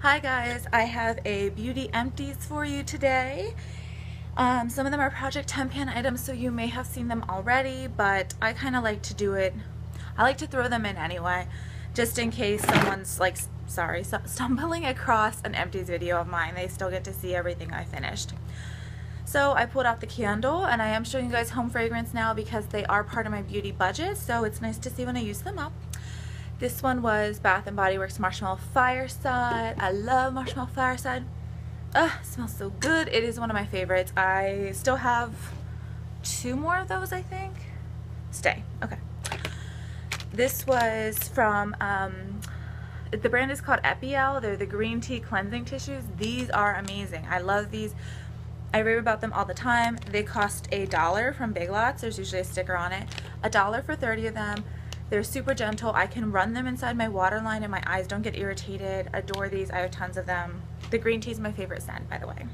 Hi guys, I have a beauty empties for you today. Some of them are Project 10 pan items, so you may have seen them already, but I kind of like to do it. I like to throw them in anyway, just in case someone's like, stumbling across an empties video of mine. They still get to see everything I finished. So I pulled out the candle, and I am showing you guys home fragrance now because they are part of my beauty budget, so it's nice to see when I use them up. This one was Bath & Body Works Marshmallow Fireside. I love Marshmallow Fireside. Ugh, it smells so good. It is one of my favorites. I still have 2 more of those, I think. Stay. Okay. This was from, the brand is called Epiel. They're the green tea cleansing tissues. These are amazing. I love these. I rave about them all the time. They cost $1 from Big Lots. There's usually a sticker on it. $1 for 30 of them. They're super gentle. I can run them inside my waterline and my eyes don't get irritated. Adore these. I have tons of them. The green tea is my favorite scent, by the way.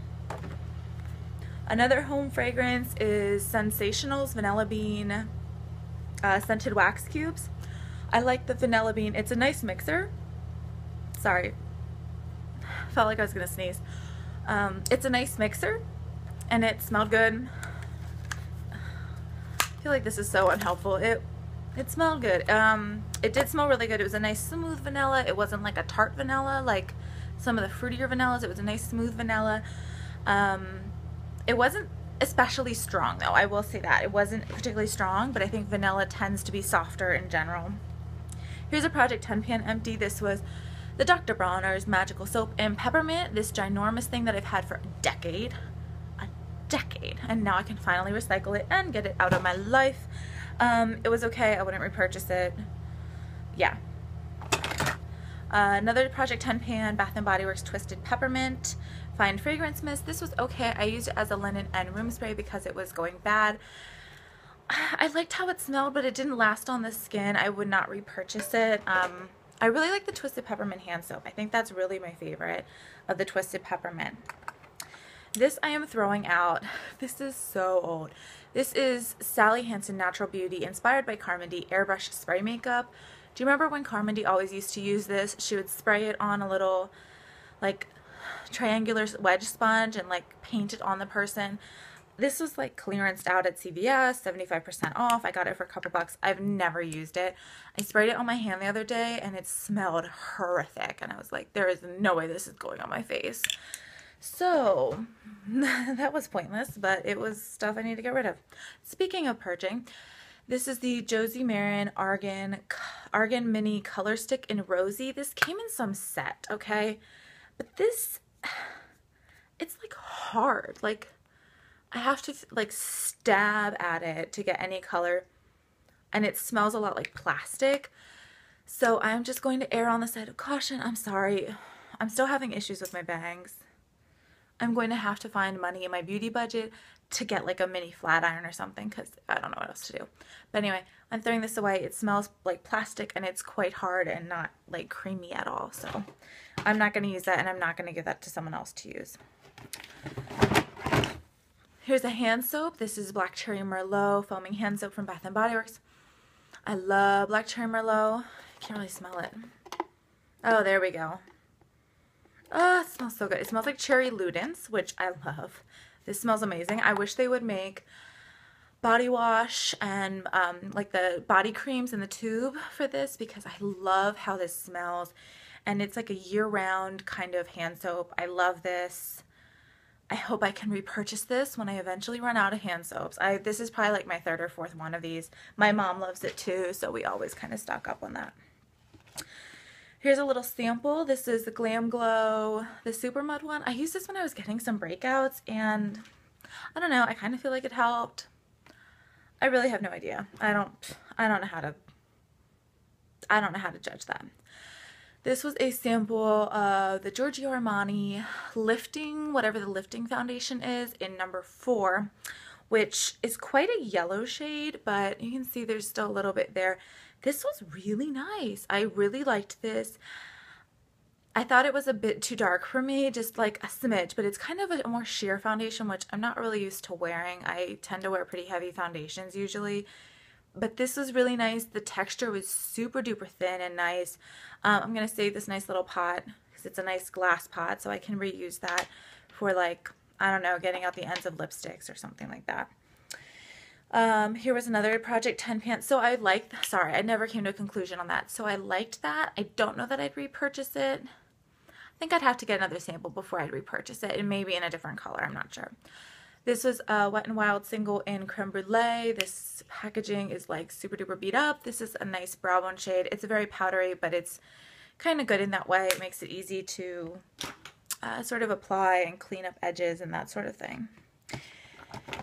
Another home fragrance is Sensationals Vanilla Bean Scented Wax Cubes. I like the vanilla bean. It's a nice mixer. Sorry. Felt like I was going to sneeze. It's a nice mixer and it smelled good. I feel like this is so unhelpful. It smelled good. It did smell really good. It was a nice smooth vanilla. It wasn't like a tart vanilla like some of the fruitier vanillas. It was a nice smooth vanilla. It wasn't especially strong though. I will say that. It wasn't particularly strong, but I think vanilla tends to be softer in general. Here's a Project 10 pan empty. This was the Dr. Bronner's Magical Soap and Peppermint. This ginormous thing that I've had for a decade. And now I can finally recycle it and get it out of my life. It was okay. I wouldn't repurchase it. Yeah. Another Project 10 pan Bath & Body Works Twisted Peppermint Fine Fragrance Mist. This was okay. I used it as a linen and room spray because it was going bad. I liked how it smelled, but it didn't last on the skin. I would not repurchase it. I really like the Twisted Peppermint hand soap. I think that's really my favorite of the Twisted Peppermint. This I am throwing out. This is so old. This is Sally Hansen Natural Beauty, inspired by Carmen D airbrush spray makeup. Do you remember when Carmen D always used to use this? She would spray it on a little like triangular wedge sponge and like paint it on the person. This was like clearanced out at CVS, 75% off. I got it for a couple bucks. I've never used it. I sprayed it on my hand the other day and it smelled horrific. And I was like, there is no way this is going on my face. So that was pointless, but it was stuff I need to get rid of. Speaking of purging, this is the Josie Maran Argan Mini Color Stick in Rosy. This came in some set, okay? But this, it's like hard. Like I have to like stab at it to get any color, and it smells a lot like plastic. So I'm just going to err on the side of caution. I'm sorry. I'm still having issues with my bangs. I'm going to have to find money in my beauty budget to get like a mini flat iron or something because I don't know what else to do. But anyway, I'm throwing this away. It smells like plastic and it's quite hard and not like creamy at all. So I'm not going to use that, and I'm not going to give that to someone else to use. Here's a hand soap. This is Black Cherry Merlot Foaming Hand Soap from Bath & Body Works. I love Black Cherry Merlot. I can't really smell it. Oh, there we go. Oh, it smells so good. It smells like cherry Ludens, which I love. This smells amazing. I wish they would make body wash and like the body creams in the tube for this because I love how this smells. And it's like a year-round kind of hand soap. I love this. I hope I can repurchase this when I eventually run out of hand soaps. This is probably like my 3rd or 4th one of these. My mom loves it too, so we always kind of stock up on that. Here's a little sample. This is the Glam Glow, the Super Mud one. I used this when I was getting some breakouts, and I don't know, I kind of feel like it helped. I really have no idea. I don't know how to judge that. This was a sample of the Giorgio Armani Lifting, whatever the lifting foundation is, in number 4, which is quite a yellow shade, but you can see there's still a little bit there. This was really nice. I really liked this. I thought it was a bit too dark for me, just like a smidge, but it's kind of a more sheer foundation, which I'm not really used to wearing. I tend to wear pretty heavy foundations usually, but this was really nice. The texture was super duper thin and nice. I'm going to save this nice little pot because because it's a nice glass pot, so I can reuse that for like, I don't know, getting out the ends of lipsticks or something like that. Here was another Project 10 pan. So I liked, sorry, I never came to a conclusion on that. So I liked that. I don't know that I'd repurchase it. I think I'd have to get another sample before I'd repurchase it, and maybe in a different color. I'm not sure. This was a Wet n Wild single in Creme Brulee. This packaging is like super duper beat up. This is a nice brow bone shade. It's very powdery, but it's kind of good in that way. It makes it easy to sort of apply and clean up edges and that sort of thing.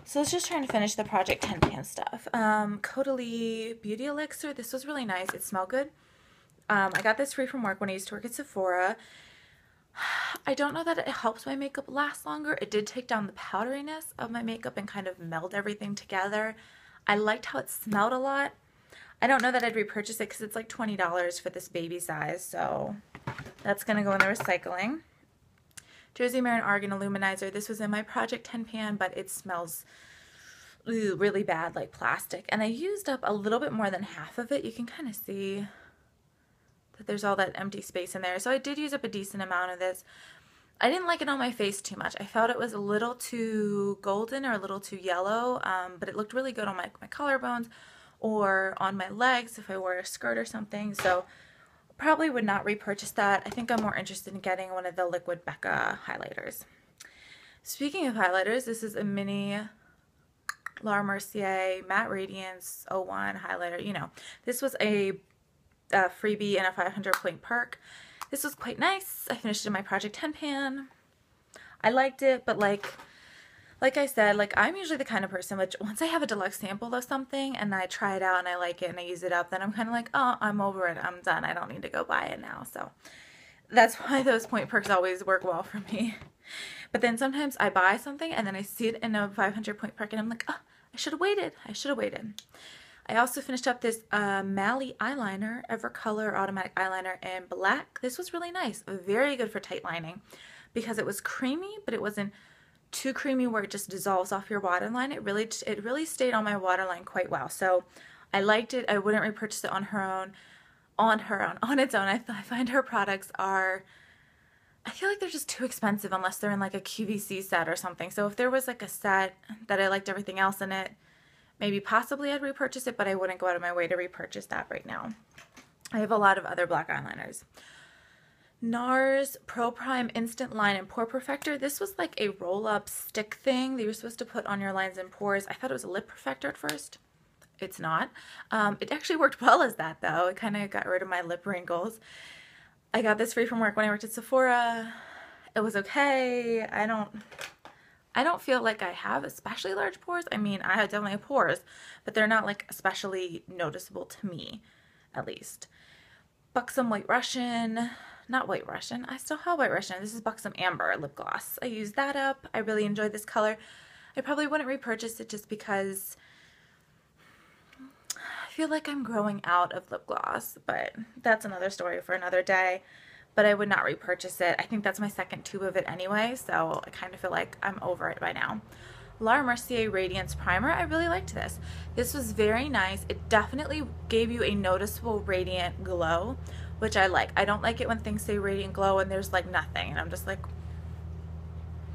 So let's just try and finish the Project 10 pan stuff. Caudalie Beauty Elixir. This was really nice. It smelled good. I got this free from work when I used to work at Sephora. I don't know that it helps my makeup last longer. It did take down the powderiness of my makeup and kind of meld everything together. I liked how it smelled a lot. I don't know that I'd repurchase it because it's like $20 for this baby size, so that's going to go in the recycling. Jersey Marin Argan Illuminizer. This was in my Project 10 pan, but it smells really bad, like plastic. And I used up a little bit more than half of it. You can kind of see that there's all that empty space in there. So I did use up a decent amount of this. I didn't like it on my face too much. I felt it was a little too golden or a little too yellow, but it looked really good on my collarbones or on my legs if I wore a skirt or something. So probably would not repurchase that. I think I'm more interested in getting one of the Liquid Becca highlighters. Speaking of highlighters, this is a mini Laura Mercier Matte Radiance 01 highlighter. You know, this was a freebie and a 500 point perk. This was quite nice. I finished it in my Project 10 pan. I liked it, but like I said, like I'm usually the kind of person which once I have a deluxe sample of something and I try it out and I like it and I use it up, then I'm kind of like, oh, I'm over it. I'm done. I don't need to go buy it now. So that's why those point perks always work well for me. But then sometimes I buy something and then I see it in a 500 point perk and I'm like, oh, I should have waited. I should have waited. I also finished up this Mally eyeliner, Evercolor Automatic Eyeliner in black. This was really nice. Very good for tight lining because it was creamy, but it wasn't too creamy where it just dissolves off your waterline. It really stayed on my waterline quite well. So I liked it. I wouldn't repurchase it on its own. I find her products are, I feel like they're just too expensive unless they're in like a QVC set or something. So if there was like a set that I liked everything else in it, maybe possibly I'd repurchase it, but I wouldn't go out of my way to repurchase that right now. I have a lot of other black eyeliners. NARS Pro Prime Instant Line and Pore Perfector. This was like a roll-up stick thing that you're supposed to put on your lines and pores. I thought it was a lip perfector at first. It's not. It actually worked well as that though. It kind of got rid of my lip wrinkles. I got this free from work when I worked at Sephora. It was okay. I don't feel like I have especially large pores. I mean, I definitely have pores, but they're not like especially noticeable to me, at least. Buxom White Russian, not White Russian, I still have White Russian. This is Buxom Amber lip gloss. I used that up. I really enjoyed this color. I probably wouldn't repurchase it just because I feel like I'm growing out of lip gloss, but that's another story for another day. But I would not repurchase it. I think that's my second tube of it anyway, so I kind of feel like I'm over it by now. Laura Mercier Radiance Primer. I really liked this. This was very nice. It definitely gave you a noticeable radiant glow, which I like. I don't like it when things say radiant glow and there's like nothing, and I'm just like,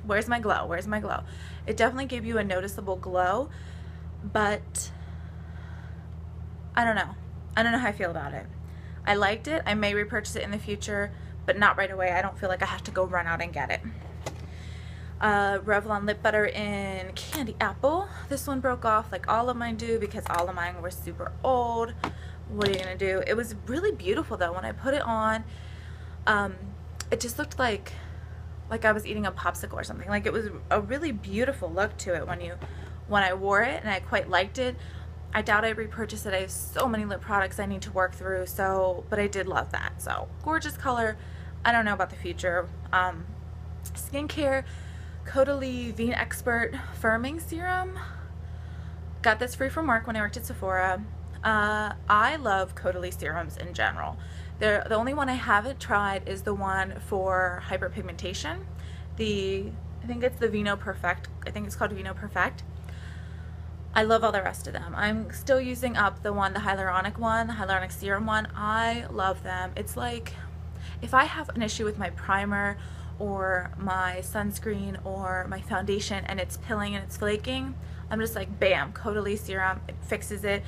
where's my glow? Where's my glow? It definitely gave you a noticeable glow, but I don't know. I don't know how I feel about it. I liked it. I may repurchase it in the future, but not right away. I don't feel like I have to go run out and get it. Revlon Lip Butter in Candy Apple. This one broke off like all of mine do because all of mine were super old. What are you gonna do? It was really beautiful though. When I put it on, it just looked like I was eating a popsicle or something. Like it was a really beautiful look to it when I wore it, and I quite liked it. I doubt I repurchase it. I have so many lip products I need to work through, but I did love that. So gorgeous color. I don't know about the future. Skincare, Caudalie Vein Expert Firming Serum. Got this free from work when I worked at Sephora. I love Caudalie serums in general. The only one I haven't tried is the one for hyperpigmentation. I think it's the Vino Perfect. I think it's called Vino Perfect. I love all the rest of them. I'm still using up the hyaluronic serum one. I love them. It's like, if I have an issue with my primer or my sunscreen or my foundation and it's pilling and it's flaking, I'm just like, bam, Caudalie serum, it fixes it.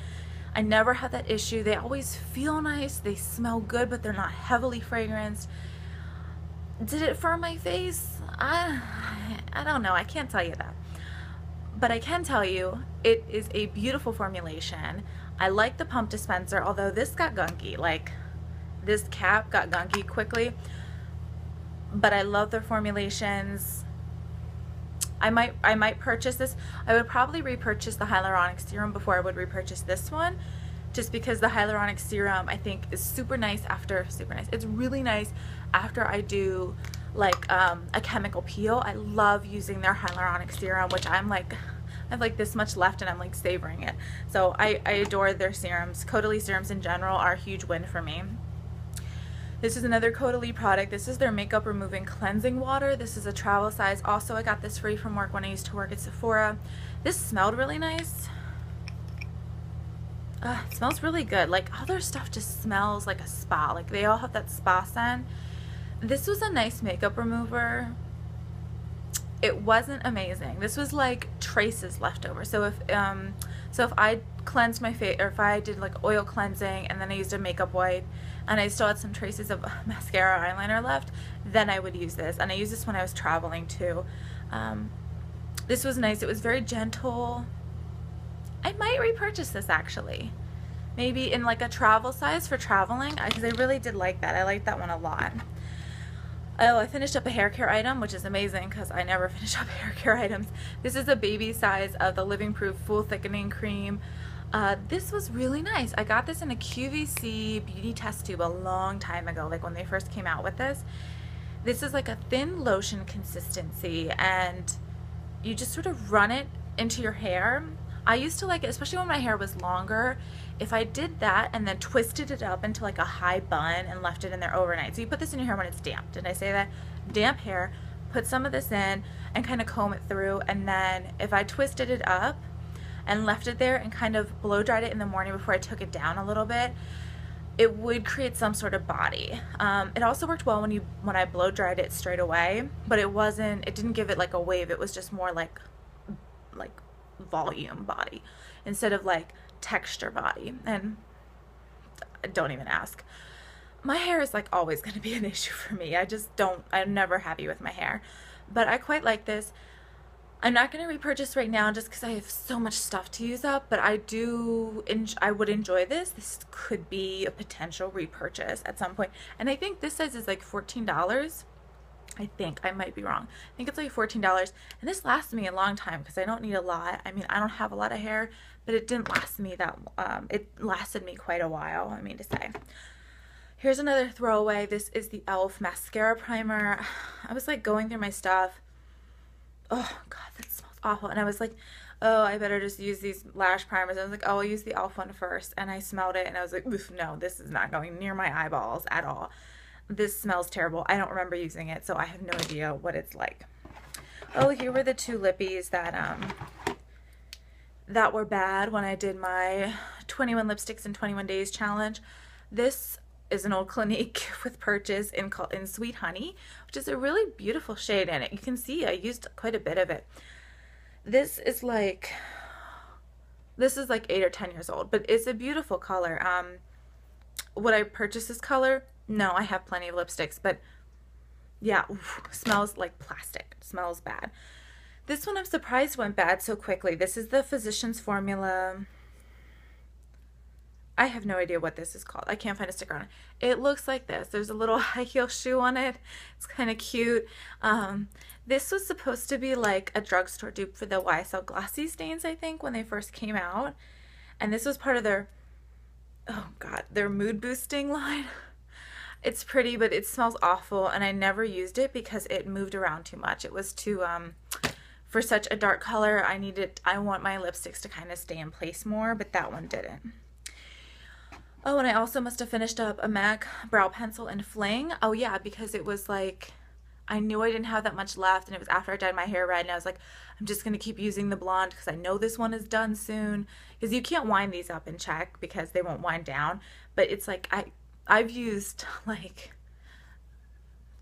I never had that issue. They always feel nice, they smell good, but they're not heavily fragranced. Did it firm my face? I don't know, I can't tell you that. But I can tell you, it is a beautiful formulation. I like the pump dispenser, although this got gunky. Like, this cap got gunky quickly. But I love their formulations. I might purchase this. I would probably repurchase the hyaluronic serum before I would repurchase this one, just because the hyaluronic serum I think is super nice. It's really nice after I do like a chemical peel. I love using their hyaluronic serum, which I have like this much left and I'm like savoring it. So I adore their serums. Caudalie serums in general are a huge win for me. This is another Caudalie product. This is their makeup removing cleansing water. This is a travel size. Also, I got this free from work when I used to work at Sephora. This smelled really nice. It smells really good. Like, all their stuff just smells like a spa. Like, they all have that spa scent. This was a nice makeup remover. It wasn't amazing. This was like traces left over. So if I cleansed my face, or if I did like oil cleansing and then I used a makeup wipe and I still had some traces of mascara or eyeliner left, then I would use this. And I used this when I was traveling too. This was nice. It was very gentle. I might repurchase this actually. Maybe in like a travel size for traveling, because I really did like that. I liked that one a lot. Oh, I finished up a hair care item, which is amazing because I never finish up hair care items. This is a baby size of the Living Proof Full Thickening Cream. This was really nice. I got this in a QVC beauty test tube a long time ago, like when they first came out with this. This is like a thin lotion consistency, and you just sort of run it into your hair. I used to like it, especially when my hair was longer, if I did that and then twisted it up into like a high bun and left it in there overnight. So you put this in your hair when it's damp. Did I say that? Damp hair, put some of this in and kind of comb it through, and then if I twisted it up and left it there and kind of blow dried it in the morning before I took it down a little bit, it would create some sort of body. It also worked well when I blow dried it straight away, but it didn't give it like a wave. It was just more like volume body instead of like texture body. And don't even ask. My hair is like always going to be an issue for me. I'm never happy with my hair, but I quite like this. I'm not going to repurchase right now just because I have so much stuff to use up, but I would enjoy this. This could be a potential repurchase at some point. And I think this size is like $14. I think, I might be wrong. I think it's like $14, and this lasts me a long time because I don't need a lot. I mean, I don't have a lot of hair, but it didn't last me that, it lasted me quite a while, I mean to say. Here's another throwaway. This is the e.l.f. mascara primer. I was like going through my stuff. Oh God, that smells awful. And I was like, oh, I better just use these lash primers. I was like, oh, I'll use the e.l.f. one first. And I smelled it and I was like, oof, no, this is not going near my eyeballs at all. This smells terrible. I don't remember using it, so I have no idea what it's like. Oh, here were the two lippies that were bad when I did my 21 lipsticks in 21 days challenge. This is an old Clinique with purchase in Sweet Honey, which is a really beautiful shade in it. You can see I used quite a bit of it. This is like 8 or 10 years old, but it's a beautiful color. Would I purchase this color? No, I have plenty of lipsticks, but yeah, oof, smells like plastic. It smells bad. This one I'm surprised went bad so quickly. This is the Physicians Formula. I have no idea what this is called. I can't find a sticker on it. It looks like this. There's a little high heel shoe on it. It's kind of cute. This was supposed to be like a drugstore dupe for the YSL Glossy Stains, I think, when they first came out. And this was part of their, oh God, their mood boosting line. It's pretty, but it smells awful, and I never used it because it moved around too much. It was too, for such a dark color, I want my lipsticks to kind of stay in place more, but that one didn't. Oh, and I also must have finished up a MAC brow pencil in Fling. Oh yeah, because it was like, I knew I didn't have that much left, and it was after I dyed my hair red, and I was like, I'm just going to keep using the blonde because I know this one is done soon. Because you can't wind these up and check because they won't wind down, but it's like, I've used like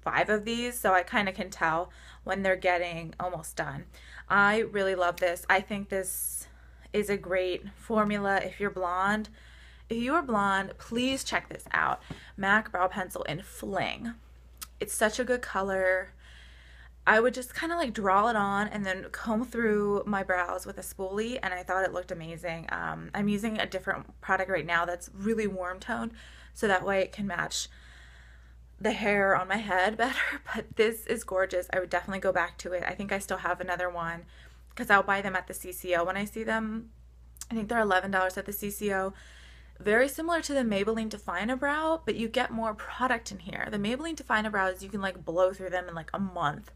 5 of these, so I kind of can tell when they're getting almost done. I really love this. I think this is a great formula if you're blonde. If you are blonde, please check this out. MAC Brow Pencil in Fling. It's such a good color. I would just kind of like draw it on and then comb through my brows with a spoolie, and I thought it looked amazing. I'm using a different product right now that's really warm toned, so that way it can match the hair on my head better, but this is gorgeous. I would definitely go back to it. I think I still have another one because I'll buy them at the CCO when I see them. I think they're $11 at the CCO. Very similar to the Maybelline Define a Brow, but you get more product in here. The Maybelline Define a Brows, you can like blow through them in like a month.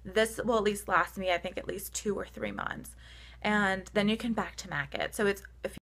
This will at least last me, I think, at least 2 or 3 months. And then you can back to MAC it. So it's, if